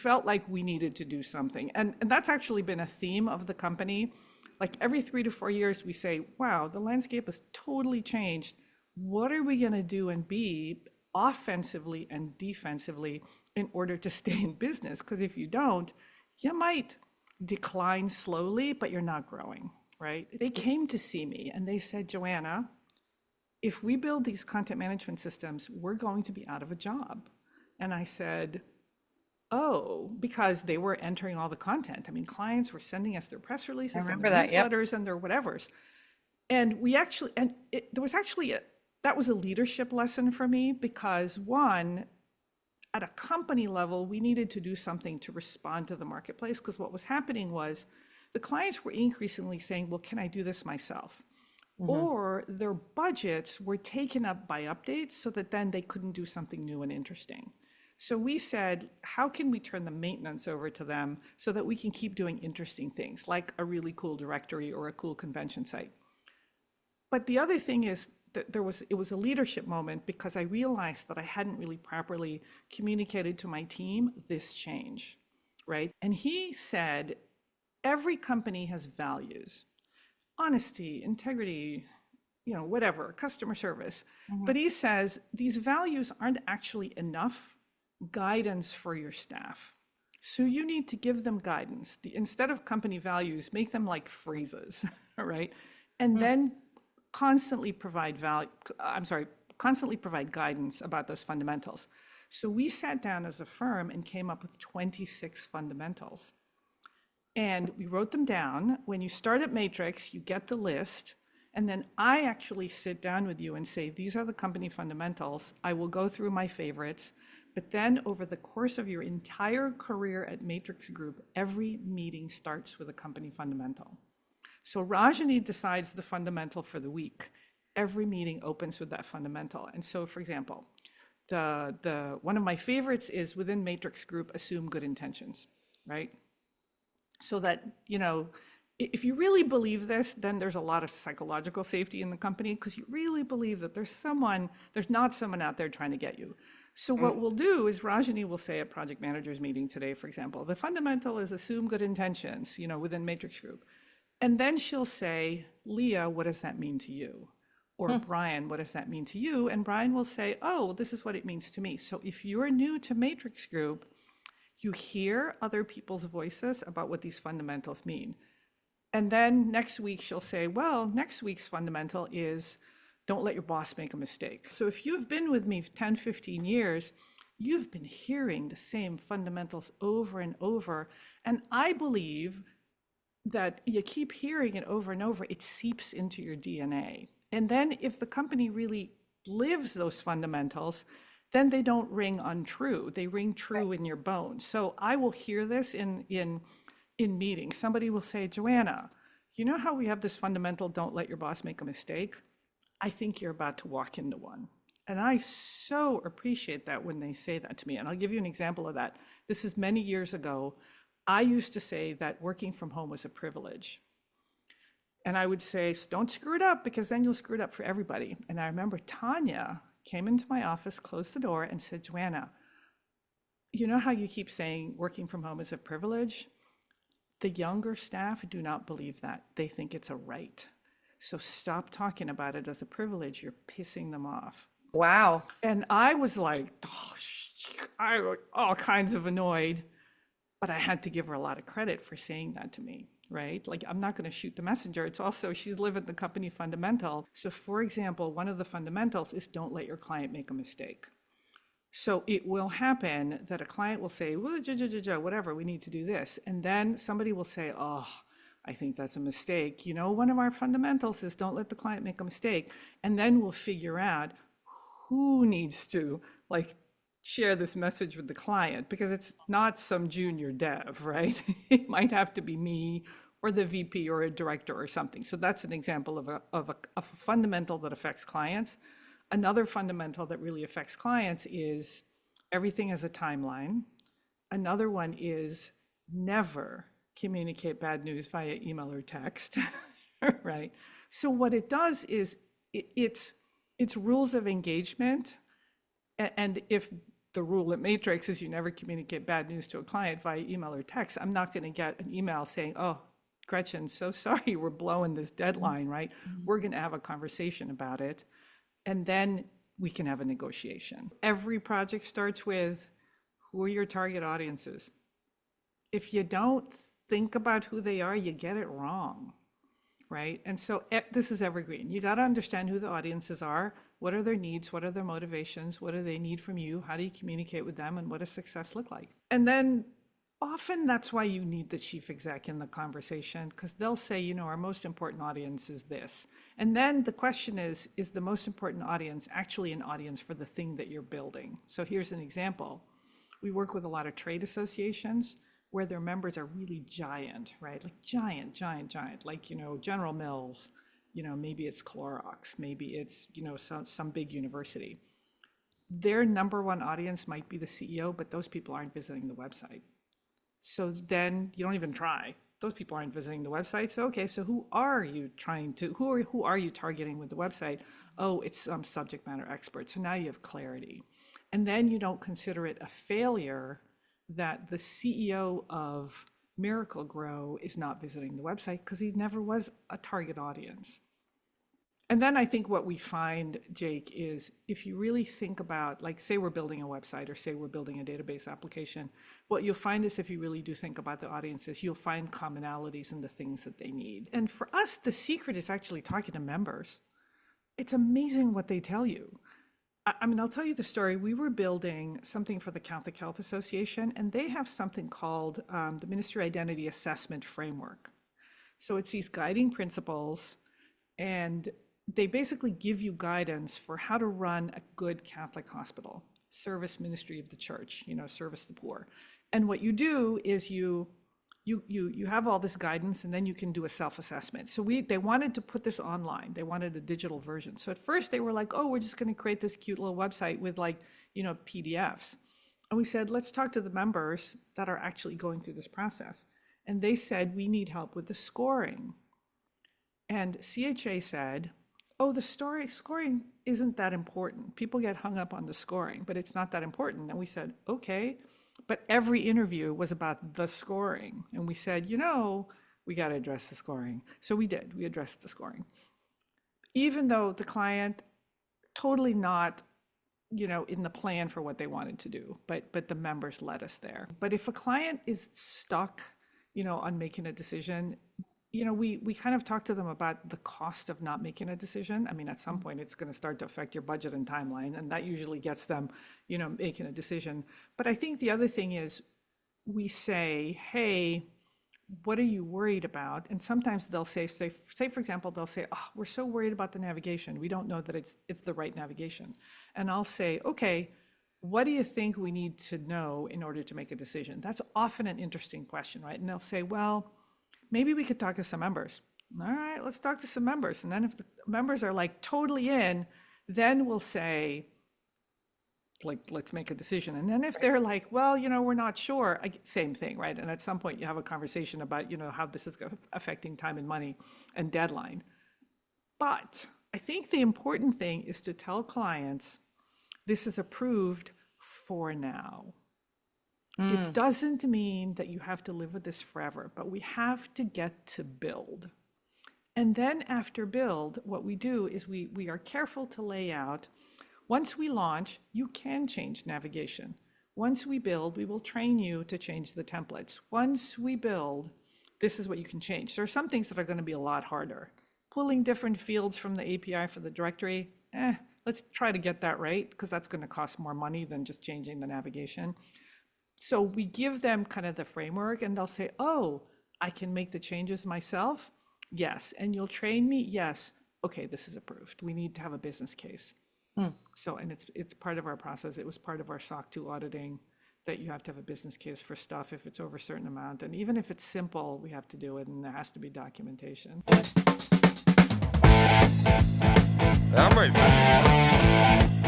felt like we needed to do something. And that's actually been a theme of the company. Like every 3 to 4 years, we say, wow, the landscape has totally changed. What are we going to do and be offensively and defensively in order to stay in business? Because if you don't, you might decline slowly, but you're not growing, right? They came to see me and they said, Joanna, if we build these content management systems, we're going to be out of a job. And I said, oh, because they were entering all the content. I mean, clients were sending us their press I releases and remember their that. Yep. newsletters and their whatevers. And we actually, and there was actually, that was a leadership lesson for me because one, at a company level, we needed to do something to respond to the marketplace because what was happening was the clients were increasingly saying, well, can I do this myself? Or their budgets were taken up by updates so that then they couldn't do something new and interesting. So we said, how can we turn the maintenance over to them so that we can keep doing interesting things like a really cool directory or a cool convention site? But the other thing is that it was a leadership moment because I realized that I hadn't really properly communicated to my team this change, right? And he said, every company has values, honesty, integrity, whatever, customer service. But he says these values aren't actually enough guidance for your staff. So you need to give them guidance. Instead of company values, make them like phrases, right? And then constantly provide guidance about those fundamentals. So we sat down as a firm and came up with 26 fundamentals. And we wrote them down. When you start at Matrix, you get the list. And then I actually sit down with you and say, these are the company fundamentals. I will go through my favorites. But then over the course of your entire career at Matrix Group, every meeting starts with a company fundamental. So Rajani decides the fundamental for the week. Every meeting opens with that fundamental. And so, for example, one of my favorites is within Matrix Group, assume good intentions, right? So that, if you really believe this, then there's a lot of psychological safety in the company because you really believe that there's not someone out there trying to get you. So what we'll do is Rajani will say at project managers meeting today, for example, the fundamental is assume good intentions, within Matrix Group. And then she'll say, Leah, what does that mean to you? Or Brian, what does that mean to you? And Brian will say, oh, this is what it means to me. So if you're new to Matrix Group, you hear other people's voices about what these fundamentals mean. And then next week she'll say, well, next week's fundamental is don't let your boss make a mistake. So if you've been with me 10, 15 years, you've been hearing the same fundamentals over and over. And I believe that you keep hearing it over and over, it seeps into your DNA. And then if the company really lives those fundamentals, then they don't ring untrue. They ring true in your bones. So I will hear this in meetings. Somebody will say, Joanna, you know how we have this fundamental, don't let your boss make a mistake? I think you're about to walk into one. And I so appreciate that when they say that to me. And I'll give you an example of that. This is many years ago. I used to say that working from home was a privilege. And I would say, don't screw it up because then you'll screw it up for everybody. And I remember Tanya came into my office, closed the door and said, Joanna, you know how you keep saying working from home is a privilege? The younger staff do not believe that. They think it's a right. So stop talking about it as a privilege. You're pissing them off. Wow. And I was like, I was all kinds of annoyed, but I had to give her a lot of credit for saying that to me, right? Like, I'm not going to shoot the messenger. It's also, she's living the company fundamental. So for example, one of the fundamentals is don't let your client make a mistake. So it will happen that a client will say, well, whatever, we need to do this. And then somebody will say, oh, I think that's a mistake. One of our fundamentals is don't let the client make a mistake. And then we'll figure out who needs to share this message with the client, because it's not some junior dev, right? It might have to be me or the VP or a director or something. So that's an example of a fundamental that affects clients. Another fundamental that really affects clients is everything has a timeline. Another one is never communicate bad news via email or text, right? So what it does is it's rules of engagement. And if the rule at Matrix is you never communicate bad news to a client via email or text. I'm not going to get an email saying, oh, Gretchen, so sorry, we're blowing this deadline, right? We're going to have a conversation about it, and then we can have a negotiation. Every project starts with, who are your target audiences? If you don't think about who they are, you get it wrong, right? And so this is evergreen. You got to understand who the audiences are. What are their needs? What are their motivations? What do they need from you? How do you communicate with them? And what does success look like? And then often that's why you need the chief exec in the conversation, because they'll say, you know, our most important audience is this. And then the question is the most important audience actually an audience for the thing that you're building? So here's an example. We work with a lot of trade associations where their members are really giant, right? Like giant, like, you know, General Mills, you know, maybe it's Clorox, maybe it's, you know, some big university. Their number one audience might be the CEO, but those people aren't visiting the website. So then you don't even try. Those people aren't visiting the website. So, okay, so who are you targeting with the website? Oh, it's some subject matter expert. So now you have clarity. And then you don't consider it a failure that the CEO of Miracle Grow is not visiting the website because he never was a target audience. And then I think what we find, Jake, is if you really think about, like, say we're building a website or say we're building a database application, what you'll find is if you really do think about the audiences, you'll find commonalities in the things that they need. And for us, the secret is actually talking to members. It's amazing what they tell you. I mean, I'll tell you the story. We were building something for the Catholic Health Association, and they have something called the Ministry Identity Assessment Framework. So it's these guiding principles, and they basically give you guidance for how to run a good Catholic hospital, service ministry of the church, you know, service the poor. And what you do is you have all this guidance, and then you can do a self-assessment. So they wanted to put this online. They wanted a digital version. So at first they were like, oh, we're just going to create this cute little website with, like, you know, PDFs. And we said, let's talk to the members that are actually going through this process. And they said, we need help with the scoring. And CHA said, oh, the scoring isn't that important. People get hung up on the scoring, but it's not that important. And we said, okay, but every interview was about the scoring. And we said, you know, we got to address the scoring. So we did, we addressed the scoring. Even though the client totally not, you know, in the plan for what they wanted to do, but the members led us there. But if a client is stuck, you know, on making a decision, you know, we kind of talk to them about the cost of not making a decision. I mean, at some point it's going to start to affect your budget and timeline, and that usually gets them, you know, making a decision. But I think the other thing is we say, hey, what are you worried about? And sometimes they'll say, for example, they'll say, oh, we're so worried about the navigation. We don't know that it's the right navigation. And I'll say, okay, what do you think we need to know in order to make a decision? That's often an interesting question, right? And they'll say, well, maybe we could talk to some members. All right, let's talk to some members. And then if the members are like totally in, then we'll say, like, let's make a decision. And then if they're like, well, you know, we're not sure, same thing, right? And at some point you have a conversation about, you know, how this is affecting time and money and deadline. But I think the important thing is to tell clients, this is approved for now. It doesn't mean that you have to live with this forever, but we have to get to build. And then after build, what we do is we are careful to lay out, once we launch, you can change navigation. Once we build, we will train you to change the templates. Once we build, this is what you can change. There are some things that are going to be a lot harder. Pulling different fields from the API for the directory, let's try to get that right, because that's going to cost more money than just changing the navigation. So we give them kind of the framework, and they'll say, oh, I can make the changes myself? Yes. And you'll train me? Yes. Okay, this is approved. We need to have a business case. So, and it's part of our process. It was part of our SOC 2 auditing that you have to have a business case for stuff if it's over a certain amount. And even if it's simple, we have to do it, and there has to be documentation. I'm ready.